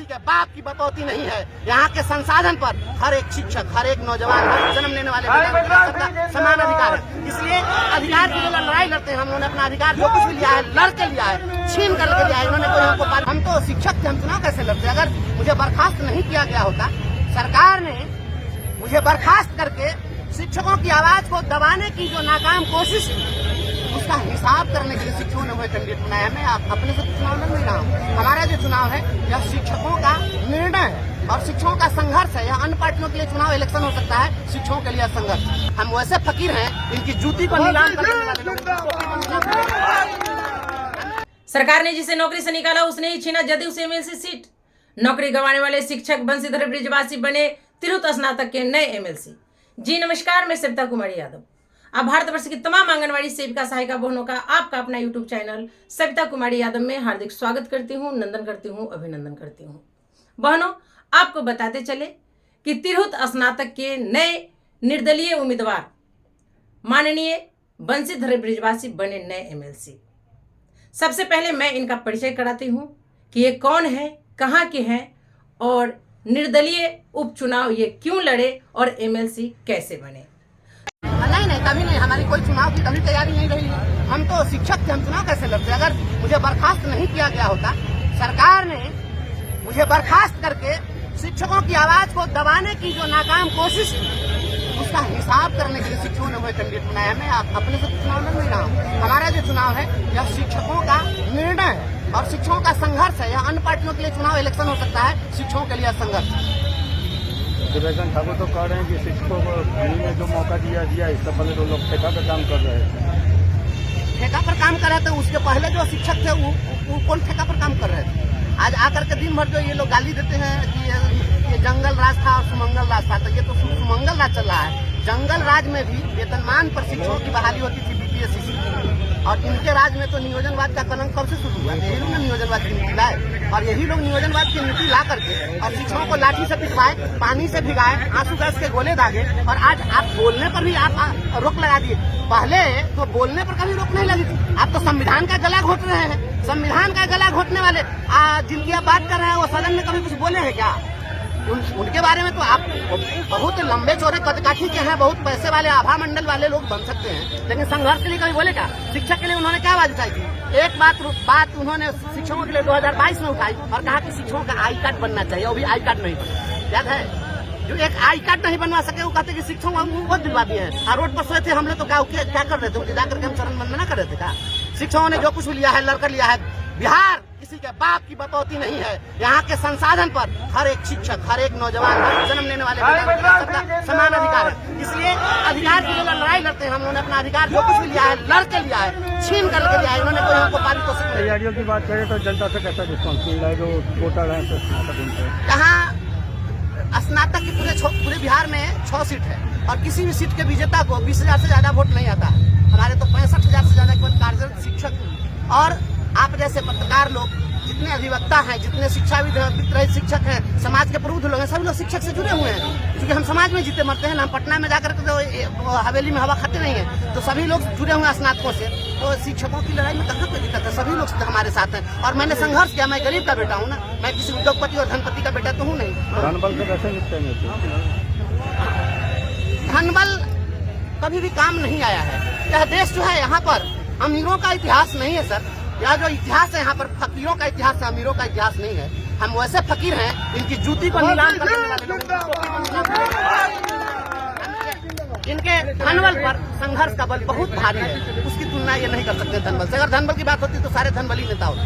किसी के बाप की बपौती नहीं है। यहाँ के संसाधन पर हर एक शिक्षक, हर एक नौजवान, हर जन्म लेने वाले सबका समान अधिकार है। इसलिए अधिकार के लिए लड़ाई लड़ते हैं। हम लोगों ने अपना अधिकार जो कुछ भी लिया है लड़ के लिया है, छीन करके लिया है। इन्होंने कोई हमको, हम तो शिक्षक थे, हम चुनाव कैसे लड़ते? अगर मुझे बर्खास्त नहीं किया गया होता, सरकार ने मुझे बर्खास्त करके शिक्षकों की आवाज को दबाने की जो नाकाम कोशिश, उसका हिसाब करने के लिए शिक्षकों ने वह कैंडिडेट बनाया। मैं अपने से चुनाव लड़ नहीं रहा हूँ। हमारा जो चुनाव है यह शिक्षकों का निर्णय है और शिक्षकों का संघर्ष है। यह अन्य पार्टियों के लिए चुनाव इलेक्शन हो सकता है, शिक्षकों के लिए संघर्ष। हम वैसे फकीर हैं, इनकी जूती को नीलाम करने वाले लोग। सरकार ने जिसे नौकरी से निकाला उसने ही छीना जदयू से एमएलसी सीट। नौकरी गंवाने वाले शिक्षक बंशीधर ब्रिजवासी बने तिरहुत स्नातक के नए एमएलसी। जी नमस्कार, मैं सविता कुमारी यादव। आप भारतवर्ष की तमाम आंगनवाड़ी सेविका सहायिका बहनों का आपका अपना यूट्यूब चैनल सविता कुमारी यादव में हार्दिक स्वागत करती हूँ, नंदन करती हूँ, अभिनंदन करती हूँ। बहनों, आपको बताते चले कि तिरहुत स्नातक के नए निर्दलीय उम्मीदवार माननीय बंशीधर ब्रिजवासी बने नए एमएलसी। सबसे पहले मैं इनका परिचय कराती हूँ कि ये कौन है, कहाँ के हैं और निर्दलीय उपचुनाव ये क्यों लड़े और एमएलसी कैसे बने। नहीं, कभी नहीं। हमारी कोई चुनाव की कभी तैयारी नहीं रही। हम तो शिक्षक थे, हम चुनाव कैसे लड़ते? अगर मुझे बर्खास्त नहीं किया गया होता, सरकार ने मुझे बर्खास्त करके शिक्षकों की आवाज को दबाने की जो नाकाम कोशिश, उसका हिसाब करने के लिए शिक्षकों ने वह कैंडिडेट बनाया। मैं अपने से चुनाव लड़ नहीं रहा हूँ। हमारा जो चुनाव है यह शिक्षकों का निर्णय है और शिक्षकों का संघर्ष है। यह अन्य पार्टियों के लिए चुनाव इलेक्शन हो सकता है, शिक्षकों के लिए संघर्ष। दिवेशन ठाकुर तो कह रहे हैं कि शिक्षकों को फ्री में जो मौका दिया इससे पहले तो लोग ठेका पर काम कर रहे थे। ठेका पर काम कर रहे थे, उसके पहले जो शिक्षक थे वो कौन ठेका पर काम कर रहे थे? आज आकर के दिन भर जो ये लोग गाली देते हैं कि ये जंगल राज था और सुमंगल राज था, तो ये तो सुमंगल राज चल रहा है। जंगल राज में भी वेतनमान पर शिक्षकों की बहाली होती थी बीपीएससी और इनके राज में तो नियोजनवाद का कलंक कब से शुरू हुआ? यही लोग ने नियोजनवाद की नीति लाए और यही लोग नियोजनवाद की नीति ला करके और शिक्षकों को लाठी से पिटवाए, पानी से भिगाए, आंसू गैस के गोले दागे और आज आप बोलने पर भी आप रोक लगा दिए। पहले तो बोलने पर कभी रोक नहीं लगी थी, आप तो संविधान का गला घोट रहे हैं। संविधान का गला घोटने वाले जिनकी आप बात कर रहे हैं वो सदन में कभी कुछ बोले हैं क्या? उनके बारे में तो आप बहुत लंबे चौड़े कदकाठी के हैं, बहुत पैसे वाले आभा मंडल वाले लोग बन सकते हैं, लेकिन संघर्ष के लिए कभी बोले क्या? शिक्षक के लिए उन्होंने क्या आवाज उठाई थी? एक बात उन्होंने शिक्षकों के लिए 2022 में उठाई और कहा कि शिक्षकों का आई कार्ड बनना चाहिए। वो भी आई कार्ड नहीं बना, याद है? जो एक आई कार्ड नहीं बनवा सके वो कहते कि शिक्षकों को बहुत दिलवा दिए हैं। और रोड पर सोए थे हम लोग तो क्या कर रहे थे? जाकर के हम चरण वंदना कर रहे थे क्या? शिक्षकों ने जो कुछ लिया है लड़कर लिया है। बिहार किसी के बाप की बपौती नहीं है। यहाँ के संसाधन पर हर एक शिक्षक, हर एक नौजवान, हर जन्म लेने वाले सबका समान अधिकार है। इसलिए अधिकार के लिए लड़ाई लड़ते हैं। हम लोगों ने अपना अधिकार जो कुछ भी लिया है लड़ के लिया है, छीन करके लिया है। इन्होंने कोई हमको पाली तो तैयारियों की बात करें तो जनता से कैसा रिस्पॉन्स मिल रहा है? जो वोटर है यहाँ स्नातक की पूरे बिहार में 6 सीट है और किसी भी सीट के विजेता को 20,000 से ज्यादा वोट नहीं आता। हमारे तो 65,000 से ज्यादा केवल कार्यरत शिक्षक और आप जैसे पत्रकार लोग, जितने अधिवक्ता हैं, जितने शिक्षाविद रहित शिक्षक हैं, समाज के प्रबुद्ध लोग हैं, सभी लोग शिक्षक से जुड़े हुए हैं। क्योंकि हम समाज में जीते मरते हैं ना, हम पटना में जाकर के तो हवेली में हवा खाते नहीं है, तो सभी लोग जुड़े हुए हैं स्नातकों से। तो शिक्षकों की लड़ाई में कहाँ कोई दिक्कत है? सभी लोग हमारे साथ हैं और मैंने संघर्ष किया। मैं गरीब का बेटा हूँ ना, मैं किसी उद्योगपति और धनपति का बेटा तो हूँ नहीं। धनबल से कैसे निपटेंगे? धनबल कभी भी काम नहीं आया है। यह देश जो है यहाँ पर अमीरों का इतिहास नहीं है सर। यह जो इतिहास है यहाँ पर फकीरों का इतिहास है, अमीरों का इतिहास नहीं है। हम वैसे फकीर हैं, इनकी जूती को नीलाम करने वाले लोग। इनके धनबल पर संघर्ष का बल बहुत भारी है, उसकी तुलना ये नहीं कर सकते धनबल से। अगर धनबल की बात होती तो सारे धनबली नेता होते।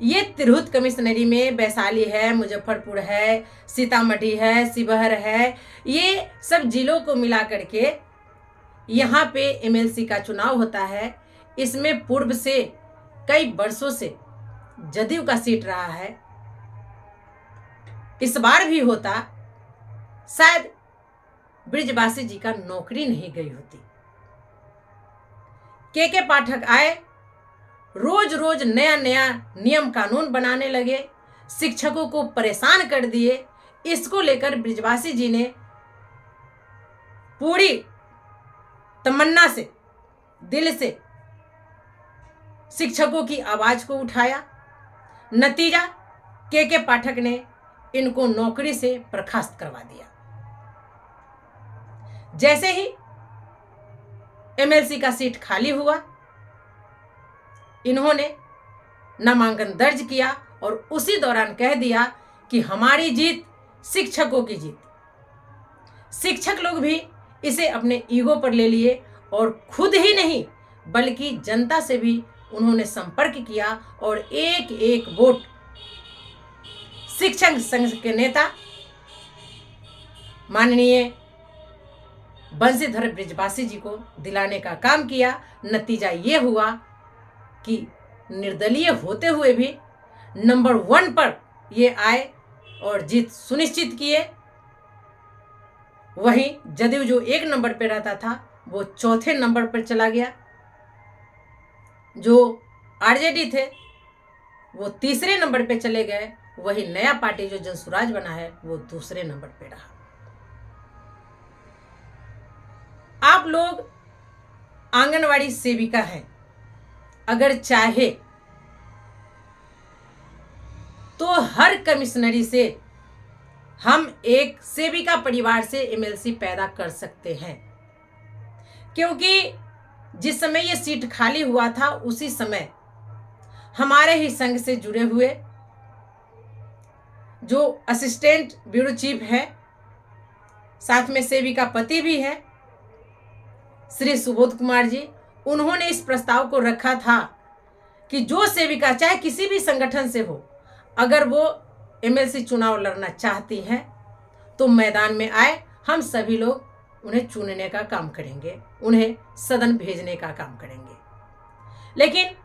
ये तिरहुत कमिश्नरी में वैशाली है, मुजफ्फरपुर है, सीतामढ़ी है, शिवहर है, ये सब जिलों को मिला करके यहाँ पे एमएलसी का चुनाव होता है। इसमें पूर्व से कई वर्षों से जदयू का सीट रहा है, इस बार भी होता। शायद ब्रिजवासी जी का नौकरी नहीं गई होती। के पाठक आए, रोज रोज नया नया नियम कानून बनाने लगे, शिक्षकों को परेशान कर दिए। इसको लेकर ब्रिजवासी जी ने पूरी तमन्ना से, दिल से शिक्षकों की आवाज को उठाया। नतीजा, के पाठक ने इनको नौकरी से बर्खास्त करवा दिया। जैसे ही एमएलसी का सीट खाली हुआ, इन्होंने नामांकन दर्ज किया और उसी दौरान कह दिया कि हमारी जीत शिक्षकों की जीत। शिक्षक लोग भी इसे अपने ईगो पर ले लिए और खुद ही नहीं बल्कि जनता से भी उन्होंने संपर्क किया और एक एक वोट शिक्षक संघ के नेता माननीय बंशीधर ब्रिजवासी जी को दिलाने का काम किया। नतीजा ये हुआ कि निर्दलीय होते हुए भी नंबर 1 पर ये आए और जीत सुनिश्चित किए। वहीं जदयू जो 1 नंबर पे रहता था वो 4थे नंबर पर चला गया। जो आरजेडी थे वो 3रे नंबर पे चले गए। वही नया पार्टी जो जनसुराज बना है वो 2रे नंबर पे रहा। आप लोग आंगनवाड़ी सेविका हैं, अगर चाहे तो हर कमिश्नरी से हम एक सेविका परिवार से एमएलसी पैदा कर सकते हैं, क्योंकि जिस समय ये सीट खाली हुआ था उसी समय हमारे ही संघ से जुड़े हुए जो असिस्टेंट ब्यूरो चीफ है, साथ में सेविका पति भी है, श्री सुबोध कुमार जी, उन्होंने इस प्रस्ताव को रखा था कि जो सेविका चाहे किसी भी संगठन से हो, अगर वो एमएलसी चुनाव लड़ना चाहती हैं तो मैदान में आए, हम सभी लोग उन्हें चुनने का काम करेंगे, उन्हें सदन भेजने का काम करेंगे। लेकिन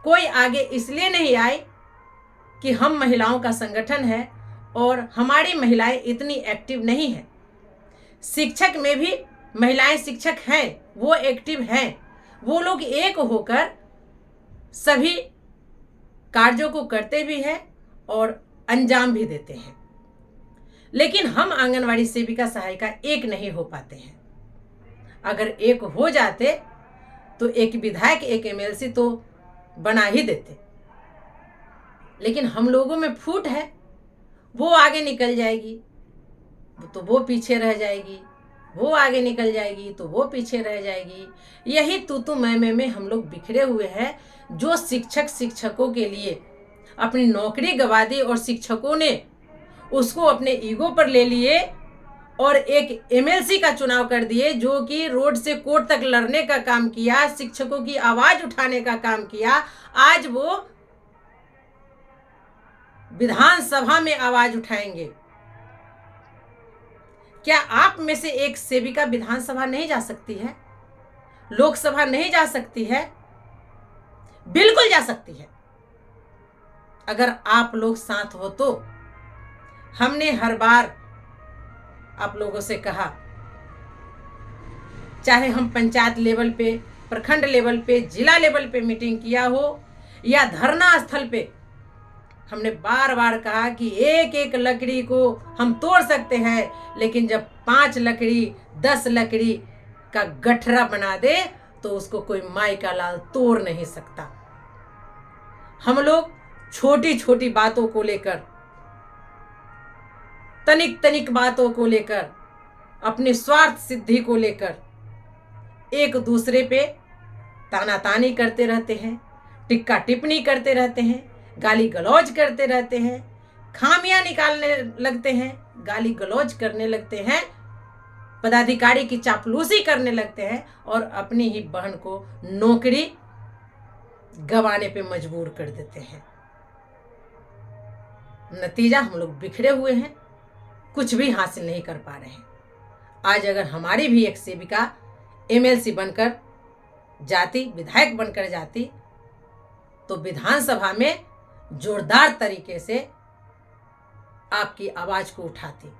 कोई आगे इसलिए नहीं आए कि हम महिलाओं का संगठन है और हमारी महिलाएं इतनी एक्टिव नहीं हैं। शिक्षक में भी महिलाएं शिक्षक हैं, वो एक्टिव हैं, वो लोग एक होकर सभी कार्यों को करते भी हैं और अंजाम भी देते हैं। लेकिन हम आंगनवाड़ी सेविका सहायिका एक नहीं हो पाते हैं। अगर एक हो जाते तो एक विधायक एक एमएलसी तो बना ही देते, लेकिन हम लोगों में फूट है, वो आगे निकल जाएगी तो वो पीछे रह जाएगी, वो आगे निकल जाएगी तो वो पीछे रह जाएगी। यही तू मैं में हम लोग बिखरे हुए हैं। जो शिक्षकों के लिए अपनी नौकरी गंवा दी और शिक्षकों ने उसको अपने ईगो पर ले लिए और एक एमएलसी का चुनाव कर दिए, जो कि रोड से कोर्ट तक लड़ने का काम किया, शिक्षकों की आवाज उठाने का काम किया। आज वो विधानसभा में आवाज उठाएंगे। क्या आप में से एक सेविका विधानसभा नहीं जा सकती है? लोकसभा नहीं जा सकती है? बिल्कुल जा सकती है, अगर आप लोग साथ हो तो। हमने हर बार आप लोगों से कहा, चाहे हम पंचायत लेवल पे, प्रखंड लेवल पे, जिला लेवल पे मीटिंग किया हो या धरना स्थल पे, हमने बार बार कहा कि एक एक लकड़ी को हम तोड़ सकते हैं, लेकिन जब 5 लकड़ी 10 लकड़ी का गठरा बना दे तो उसको कोई माई का लाल तोड़ नहीं सकता। हम लोग छोटी छोटी बातों को लेकर, तनिक तनिक बातों को लेकर, अपनी स्वार्थ सिद्धि को लेकर एक दूसरे पे तानातानी करते रहते हैं, टिक्का टिप्पणी करते रहते हैं, गाली गलौज करते रहते हैं, खामियां निकालने लगते हैं, गाली गलौज करने लगते हैं, पदाधिकारी की चापलूसी करने लगते हैं और अपनी ही बहन को नौकरी गंवाने पे मजबूर कर देते हैं। नतीजा, हम लोग बिखरे हुए हैं, कुछ भी हासिल नहीं कर पा रहे हैं। आज अगर हमारी भी एक सेविका एमएलसी बनकर जाती, विधायक बनकर जाती, तो विधानसभा में जोरदार तरीके से आपकी आवाज को उठाती।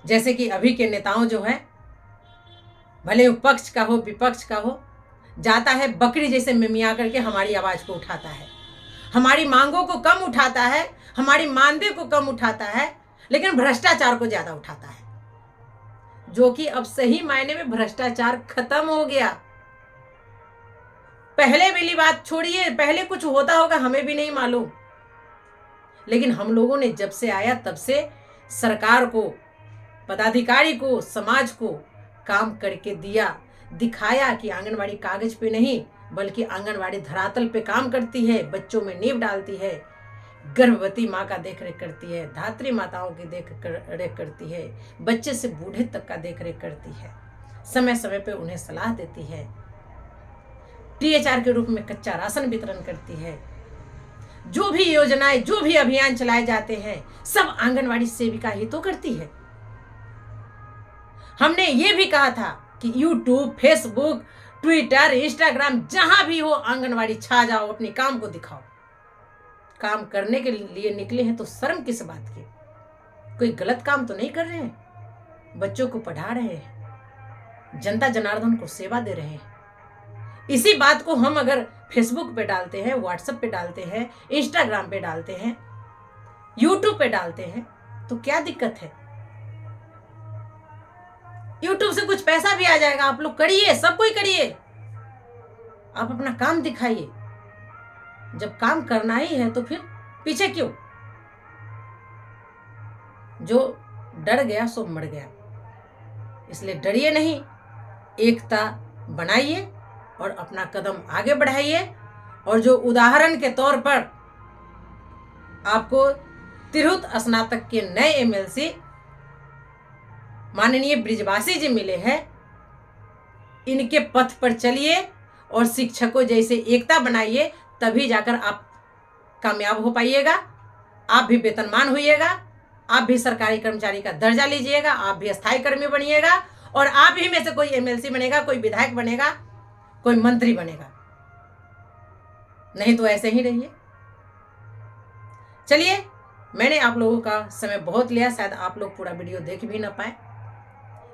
जैसे कि अभी के नेताओं जो हैं, भले पक्ष का हो विपक्ष का हो, जाता है बकरी जैसे मिमिया करके हमारी आवाज को उठाता है, हमारी मांगों को कम उठाता है, हमारी मानदेय को कम उठाता है, लेकिन भ्रष्टाचार को ज्यादा उठाता है, जो कि अब सही मायने में भ्रष्टाचार खत्म हो गया। पहले वाली बात छोड़िए, पहले कुछ होता होगा हमें भी नहीं मालूम, लेकिन हम लोगों ने जब से आया तब से सरकार को, पदाधिकारी को, समाज को काम करके दिया, दिखाया कि आंगनवाड़ी कागज पे नहीं बल्कि आंगनवाड़ी धरातल पे काम करती है, बच्चों में नींव डालती है, गर्भवती माँ का देखरेख करती है, धात्री माताओं की देखरेख करती है, बच्चे से बूढ़े तक का देखरेख करती है, समय समय पे उन्हें सलाह देती है, THR के रूप में कच्चा राशन वितरण करती है। जो भी योजनाएं, जो भी अभियान चलाए जाते हैं सब आंगनवाड़ी सेविका ही तो करती है। हमने ये भी कहा था कि YouTube, फेसबुक, ट्विटर, इंस्टाग्राम जहां भी हो आंगनवाड़ी छा जाओ, अपने काम को दिखाओ। काम करने के लिए निकले हैं तो शर्म किस बात की? कोई गलत काम तो नहीं कर रहे हैं, बच्चों को पढ़ा रहे हैं, जनता जनार्दन को सेवा दे रहे हैं। इसी बात को हम अगर फेसबुक पे डालते हैं, व्हाट्सएप पे डालते हैं, इंस्टाग्राम पे डालते हैं, यूट्यूब पे डालते हैं तो क्या दिक्कत है? यूट्यूब से कुछ पैसा भी आ जाएगा, आप लोग करिए, सब कोई करिए, आप अपना काम दिखाइए। जब काम करना ही है तो फिर पीछे क्यों? जो डर गया सो मर गया, इसलिए डरिए नहीं, एकता बनाइए और अपना कदम आगे बढ़ाइए। और जो उदाहरण के तौर पर आपको तिरहुत स्नातक के नए MLC माननीय ब्रिजवासी जी मिले हैं, इनके पथ पर चलिए और शिक्षकों जैसे एकता बनाइए, तभी जाकर आप कामयाब हो पाइएगा, आप भी वेतनमान होइएगा, आप भी सरकारी कर्मचारी का दर्जा लीजिएगा, आप भी स्थायी कर्मी बनिएगा और आप ही में से कोई MLC बनेगा, कोई विधायक बनेगा, कोई मंत्री बनेगा। नहीं तो ऐसे ही रहिए। चलिए, मैंने आप लोगों का समय बहुत लिया, शायद आप लोग पूरा वीडियो देख भी ना पाए,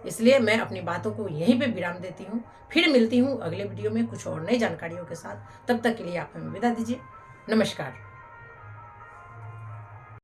इसलिए मैं अपनी बातों को यहीं पे विराम देती हूँ। फिर मिलती हूँ अगले वीडियो में कुछ और नई जानकारियों के साथ। तब तक के लिए आप हमें विदा दीजिए। नमस्कार।